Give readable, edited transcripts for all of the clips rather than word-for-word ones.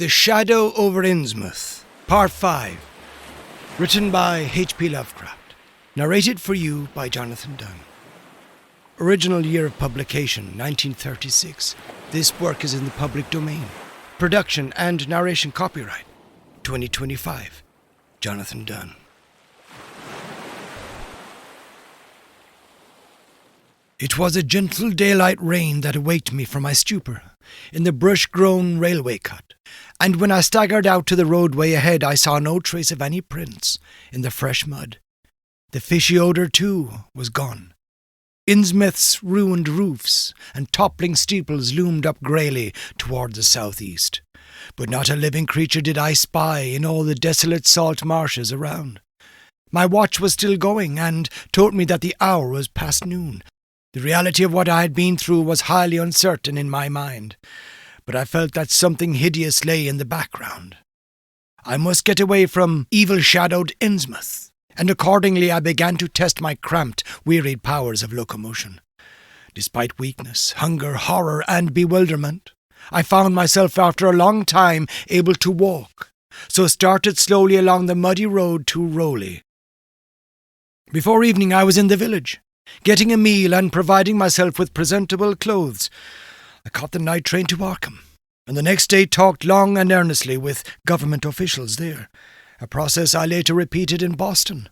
The Shadow over Innsmouth, Part 5, written by H.P. Lovecraft, narrated for you by Jonathan Dunne. Original year of publication, 1936. This work is in the public domain. Production and narration copyright, 2025. Jonathan Dunne. It was a gentle daylight rain that awaked me from my stupor in the brush-grown railway cut, and when I staggered out to the roadway ahead I saw no trace of any prints in the fresh mud. The fishy odour, too, was gone. Innsmouth's ruined roofs and toppling steeples loomed up greyly toward the southeast, but not a living creature did I spy in all the desolate salt marshes around. My watch was still going and told me that the hour was past noon. The reality of what I had been through was highly uncertain in my mind, but I felt that something hideous lay in the background. I must get away from evil-shadowed Innsmouth, and accordingly I began to test my cramped, wearied powers of locomotion. Despite weakness, hunger, horror, and bewilderment, I found myself after a long time able to walk, so started slowly along the muddy road to Rowley. Before evening I was in the village, getting a meal and providing myself with presentable clothes. I caught the night train to Arkham, and the next day talked long and earnestly with government officials there, a process I later repeated in Boston.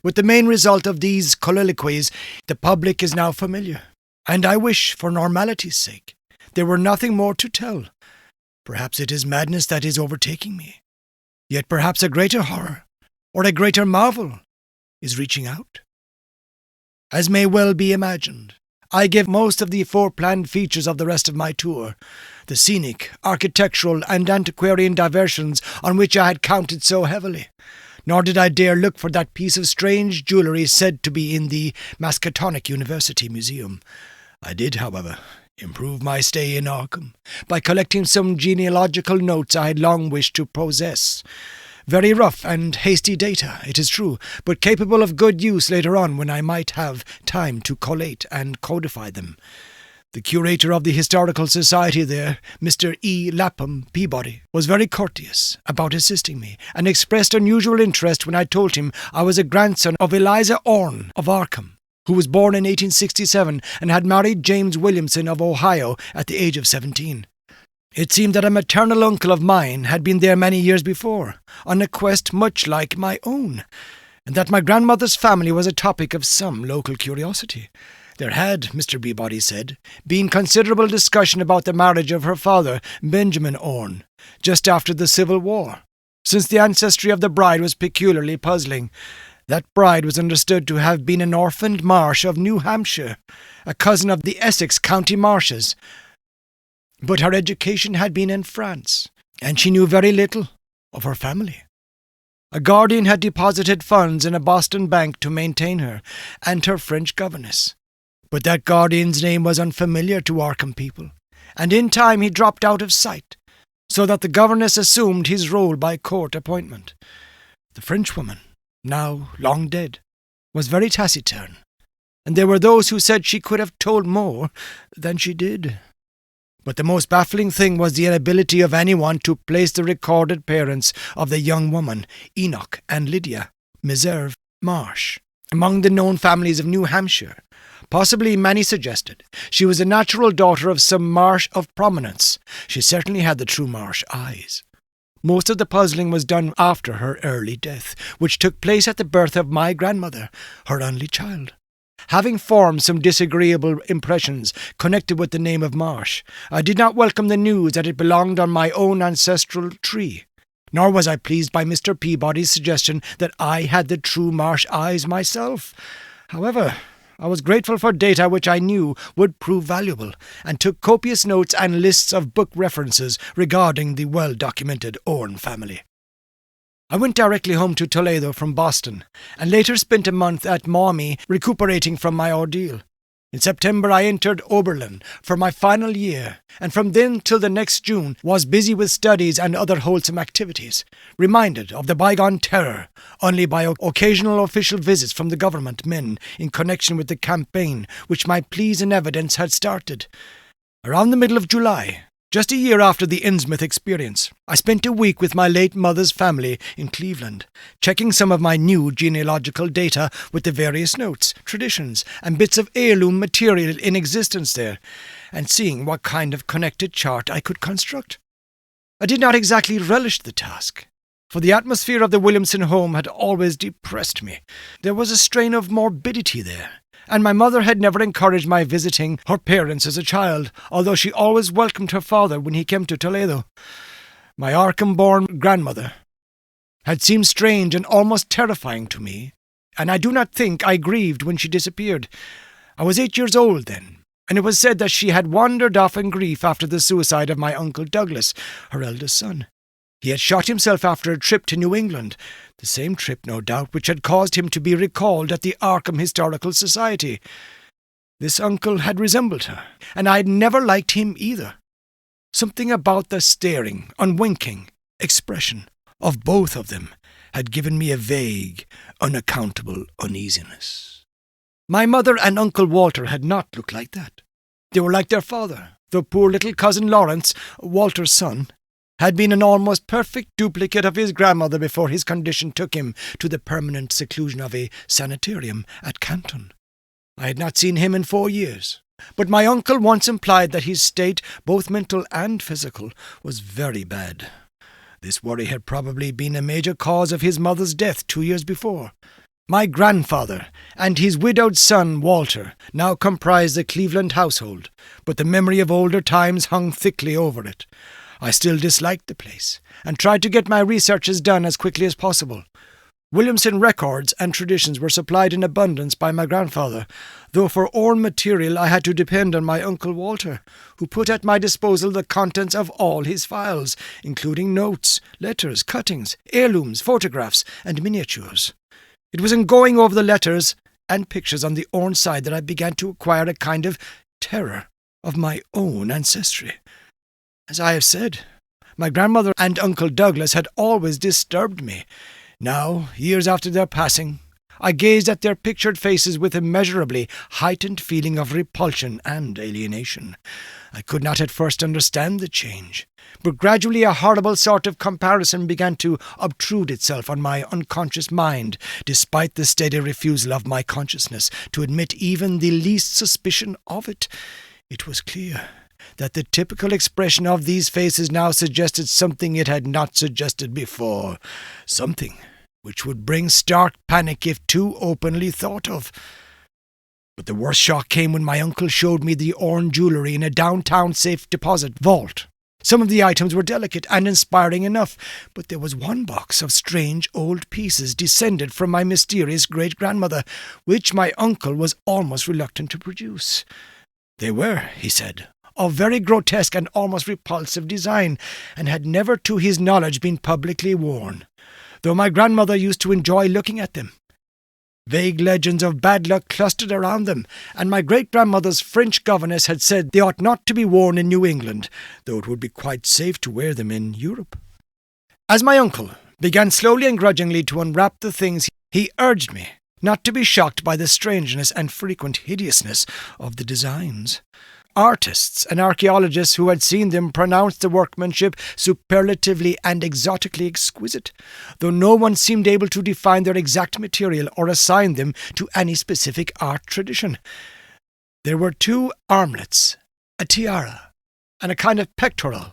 With the main result of these colloquies, the public is now familiar, and I wish, for normality's sake, there were nothing more to tell. Perhaps it is madness that is overtaking me. Yet perhaps a greater horror, or a greater marvel, is reaching out. As may well be imagined, I gave most of the foreplanned features of the rest of my tour, the scenic, architectural, and antiquarian diversions on which I had counted so heavily, nor did I dare look for that piece of strange jewellery said to be in the Miskatonic University Museum. I did, however, improve my stay in Arkham by collecting some genealogical notes I had long wished to possess. Very rough and hasty data, it is true, but capable of good use later on when I might have time to collate and codify them. The curator of the Historical Society there, Mr. E. Lapham Peabody, was very courteous about assisting me, and expressed unusual interest when I told him I was a grandson of Eliza Orne of Arkham, who was born in 1867 and had married James Williamson of Ohio at the age of 17. It seemed that a maternal uncle of mine had been there many years before, on a quest much like my own, and that my grandmother's family was a topic of some local curiosity. There had, Mr. Peabody said, been considerable discussion about the marriage of her father, Benjamin Orne, just after the Civil War, since the ancestry of the bride was peculiarly puzzling. That bride was understood to have been an orphaned Marsh of New Hampshire, a cousin of the Essex County Marshes, but her education had been in France, and she knew very little of her family. A guardian had deposited funds in a Boston bank to maintain her and her French governess, but that guardian's name was unfamiliar to Arkham people, and in time he dropped out of sight, so that the governess assumed his role by court appointment. The Frenchwoman, now long dead, was very taciturn, and there were those who said she could have told more than she did. But the most baffling thing was the inability of anyone to place the recorded parents of the young woman, Enoch and Lydia Meserve Marsh, among the known families of New Hampshire. Possibly, many suggested, she was a natural daughter of some Marsh of prominence. She certainly had the true Marsh eyes. Most of the puzzling was done after her early death, which took place at the birth of my grandmother, her only child. Having formed some disagreeable impressions connected with the name of Marsh, I did not welcome the news that it belonged on my own ancestral tree, nor was I pleased by Mr. Peabody's suggestion that I had the true Marsh eyes myself. However, I was grateful for data which I knew would prove valuable, and took copious notes and lists of book references regarding the well-documented Orne family. I went directly home to Toledo from Boston, and later spent a month at Maumee recuperating from my ordeal. In September I entered Oberlin for my final year, and from then till the next June was busy with studies and other wholesome activities, reminded of the bygone terror only by occasional official visits from the government men in connection with the campaign which my pleas and evidence had started. Around the middle of July, Just a year after the Innsmouth experience, I spent a week with my late mother's family in Cleveland, checking some of my new genealogical data with the various notes, traditions, and bits of heirloom material in existence there, and seeing what kind of connected chart I could construct. I did not exactly relish the task, for the atmosphere of the Williamson home had always depressed me. There was a strain of morbidity there, and my mother had never encouraged my visiting her parents as a child, although she always welcomed her father when he came to Toledo. My Arkham-born grandmother had seemed strange and almost terrifying to me, and I do not think I grieved when she disappeared. I was 8 years old then, and it was said that she had wandered off in grief after the suicide of my Uncle Douglas, her eldest son. He had shot himself after a trip to New England, the same trip, no doubt, which had caused him to be recalled at the Arkham Historical Society. This uncle had resembled her, and I had never liked him either. Something about the staring, unwinking expression of both of them had given me a vague, unaccountable uneasiness. My mother and Uncle Walter had not looked like that. They were like their father, though poor little cousin Lawrence, Walter's son, had been an almost perfect duplicate of his grandmother before his condition took him to the permanent seclusion of a sanitarium at Canton. I had not seen him in 4 years, but my uncle once implied that his state, both mental and physical, was very bad. This worry had probably been a major cause of his mother's death 2 years before. My grandfather and his widowed son, Walter, now comprised the Cleveland household, but the memory of older times hung thickly over it. I still disliked the place, and tried to get my researches done as quickly as possible. Williamson records and traditions were supplied in abundance by my grandfather, though for oral material I had to depend on my Uncle Walter, who put at my disposal the contents of all his files, including notes, letters, cuttings, heirlooms, photographs, and miniatures. It was in going over the letters and pictures on the Orne side that I began to acquire a kind of terror of my own ancestry. As I have said, my grandmother and Uncle Douglas had always disturbed me. Now, years after their passing, I gazed at their pictured faces with immeasurably heightened feeling of repulsion and alienation. I could not at first understand the change, but gradually a horrible sort of comparison began to obtrude itself on my unconscious mind, despite the steady refusal of my consciousness to admit even the least suspicion of it. It was clear that the typical expression of these faces now suggested something it had not suggested before, something which would bring stark panic if too openly thought of. But the worst shock came when my uncle showed me the Orne jewellery in a downtown safe deposit vault. Some of the items were delicate and inspiring enough, but there was one box of strange old pieces descended from my mysterious great-grandmother, which my uncle was almost reluctant to produce. They were, he said, of very grotesque and almost repulsive design, and had never to his knowledge been publicly worn, though my grandmother used to enjoy looking at them. Vague legends of bad luck clustered around them, and my great-grandmother's French governess had said they ought not to be worn in New England, though it would be quite safe to wear them in Europe. As my uncle began slowly and grudgingly to unwrap the things, he urged me not to be shocked by the strangeness and frequent hideousness of the designs. Artists and archaeologists who had seen them pronounced the workmanship superlatively and exotically exquisite, though no one seemed able to define their exact material or assign them to any specific art tradition. There were 2 armlets, a tiara, and a kind of pectoral,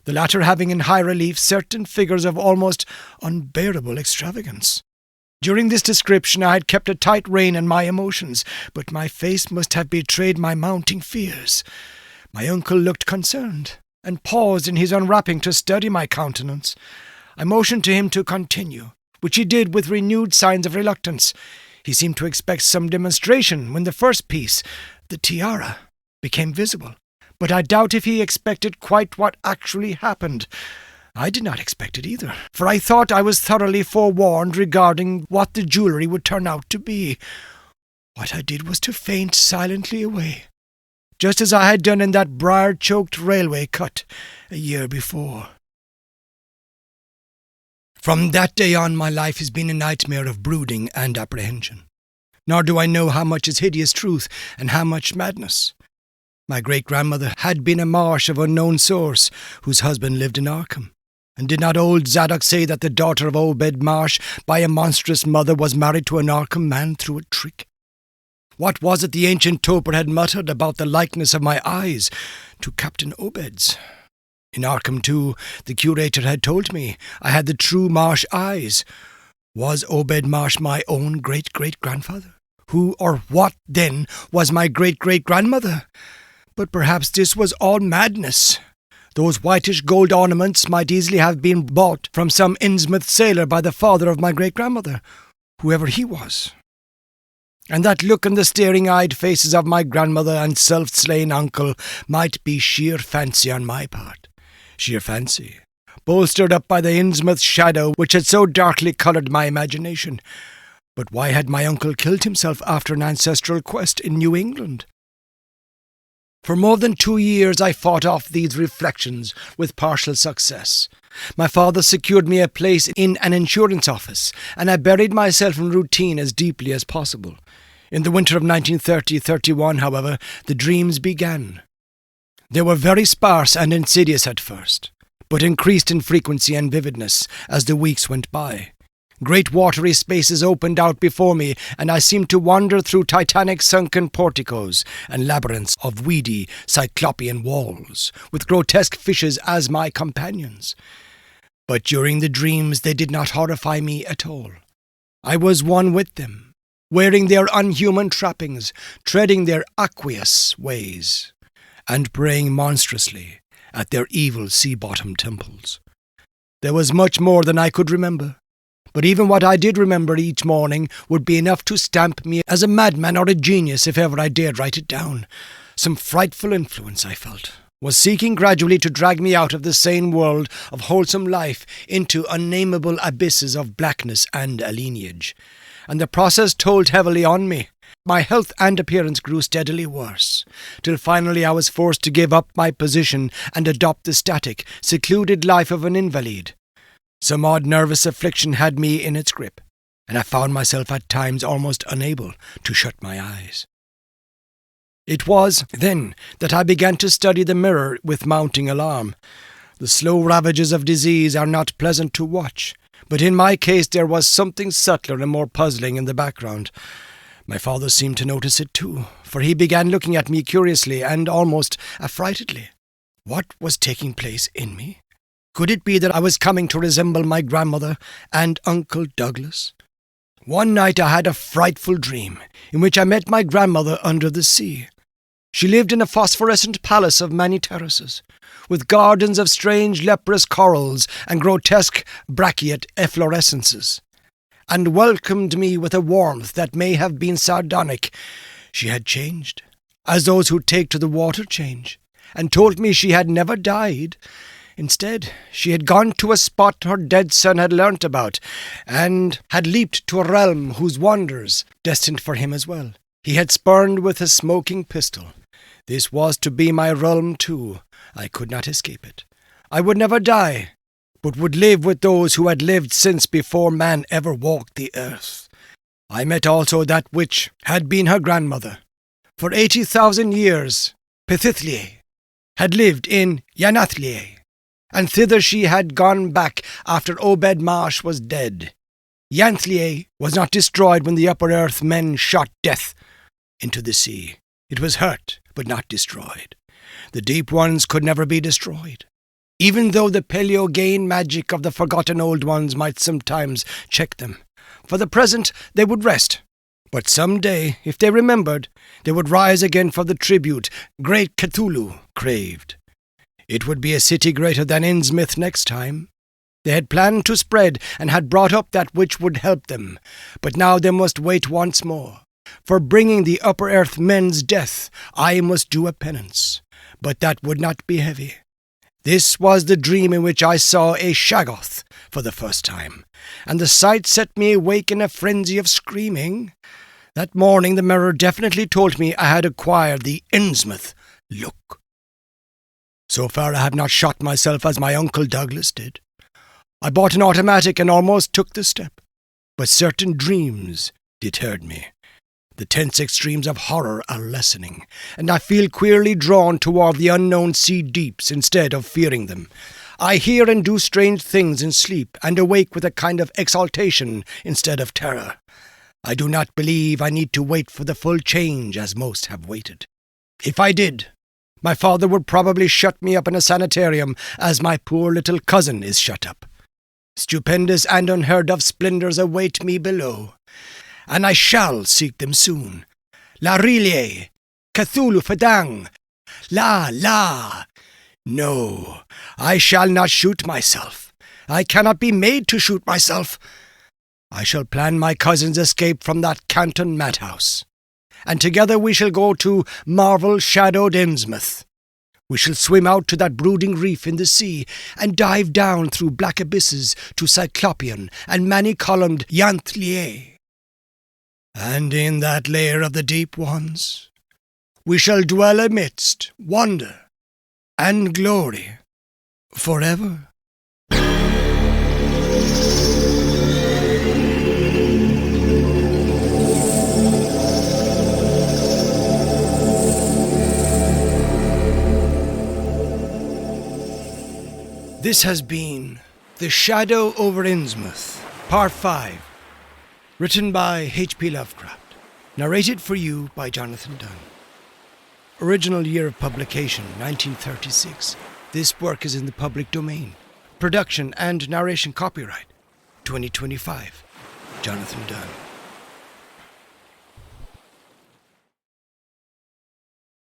the latter having in high relief certain figures of almost unbearable extravagance. During this description I had kept a tight rein on my emotions, but my face must have betrayed my mounting fears. My uncle looked concerned, and paused in his unwrapping to study my countenance. I motioned to him to continue, which he did with renewed signs of reluctance. He seemed to expect some demonstration when the first piece, the tiara, became visible, but I doubt if he expected quite what actually happened. I did not expect it either, for I thought I was thoroughly forewarned regarding what the jewellery would turn out to be. What I did was to faint silently away, just as I had done in that briar-choked railway cut a year before. From that day on, my life has been a nightmare of brooding and apprehension. Nor do I know how much is hideous truth and how much madness. My great-grandmother had been a Marsh of unknown source, whose husband lived in Arkham. And did not old Zadok say that the daughter of Obed Marsh by a monstrous mother was married to an Arkham man through a trick? What was it the ancient toper had muttered about the likeness of my eyes to Captain Obed's? In Arkham, too, the curator had told me I had the true Marsh eyes. Was Obed Marsh my own great-great-grandfather? Who or what, then, was my great-great-grandmother? But perhaps this was all madness. Those whitish gold ornaments might easily have been bought from some Innsmouth sailor by the father of my great-grandmother, whoever he was. And that look in the staring-eyed faces of my grandmother and self-slain uncle might be sheer fancy on my part. Sheer fancy, bolstered up by the Innsmouth shadow which had so darkly coloured my imagination. But why had my uncle killed himself after an ancestral quest in New England? For more than 2 years I fought off these reflections with partial success. My father secured me a place in an insurance office, and I buried myself in routine as deeply as possible. In the winter of 1930-31, however, the dreams began. They were very sparse and insidious at first, but increased in frequency and vividness as the weeks went by. Great watery spaces opened out before me, and I seemed to wander through titanic sunken porticos and labyrinths of weedy, cyclopean walls, with grotesque fishes as my companions. But during the dreams they did not horrify me at all. I was one with them, wearing their unhuman trappings, treading their aqueous ways, and praying monstrously at their evil sea-bottom temples. There was much more than I could remember, but even what I did remember each morning would be enough to stamp me as a madman or a genius if ever I dared write it down. Some frightful influence, I felt, was seeking gradually to drag me out of the sane world of wholesome life into unnameable abysses of blackness and alienage, and the process told heavily on me. My health and appearance grew steadily worse, till finally I was forced to give up my position and adopt the static, secluded life of an invalid. Some odd nervous affliction had me in its grip, and I found myself at times almost unable to shut my eyes. It was then that I began to study the mirror with mounting alarm. The slow ravages of disease are not pleasant to watch, but in my case there was something subtler and more puzzling in the background. My father seemed to notice it too, for he began looking at me curiously and almost affrightedly. What was taking place in me? Could it be that I was coming to resemble my grandmother and Uncle Douglas? One night I had a frightful dream, in which I met my grandmother under the sea. She lived in a phosphorescent palace of many terraces, with gardens of strange leprous corals and grotesque brachiate efflorescences, and welcomed me with a warmth that may have been sardonic. She had changed, as those who take to the water change, and told me she had never died. Instead, she had gone to a spot her dead son had learnt about, and had leaped to a realm whose wonders destined for him as well. He had spurned with a smoking pistol. This was to be my realm too. I could not escape it. I would never die, but would live with those who had lived since before man ever walked the earth. I met also that which had been her grandmother. For 80,000 years, Pithithlié had lived in Yanathlié, and thither she had gone back after Obed Marsh was dead. Yanthlié was not destroyed when the upper earth men shot death into the sea. It was hurt, but not destroyed. The deep ones could never be destroyed, even though the Paleogane magic of the forgotten old ones might sometimes check them. For the present they would rest, but some day, if they remembered, they would rise again for the tribute great Cthulhu craved. It would be a city greater than Innsmouth next time. They had planned to spread and had brought up that which would help them, but now they must wait once more. For bringing the upper earth men's death, I must do a penance, but that would not be heavy. This was the dream in which I saw a Shaggoth for the first time, and the sight set me awake in a frenzy of screaming. That morning the mirror definitely told me I had acquired the Innsmouth look. So far I have not shot myself as my Uncle Douglas did. I bought an automatic and almost took the step, but certain dreams deterred me. The tense extremes of horror are lessening, and I feel queerly drawn toward the unknown sea deeps instead of fearing them. I hear and do strange things in sleep, and awake with a kind of exaltation instead of terror. I do not believe I need to wait for the full change as most have waited. If I did, my father would probably shut me up in a sanitarium as my poor little cousin is shut up. Stupendous and unheard-of splendors await me below, and I shall seek them soon. La Rilie, Cthulhu Fadang, La. No, I shall not shoot myself. I cannot be made to shoot myself. I shall plan my cousin's escape from that Canton madhouse, and together we shall go to marvel-shadowed Innsmouth. We shall swim out to that brooding reef in the sea, and dive down through black abysses to Cyclopean and many-columned Yantlier. And in that lair of the deep ones, we shall dwell amidst wonder and glory forever. This has been The Shadow over Innsmouth, Part 5, written by H.P. Lovecraft, narrated for you by Jonathan Dunne. Original year of publication, 1936. This work is in the public domain. Production and narration copyright, 2025. Jonathan Dunne.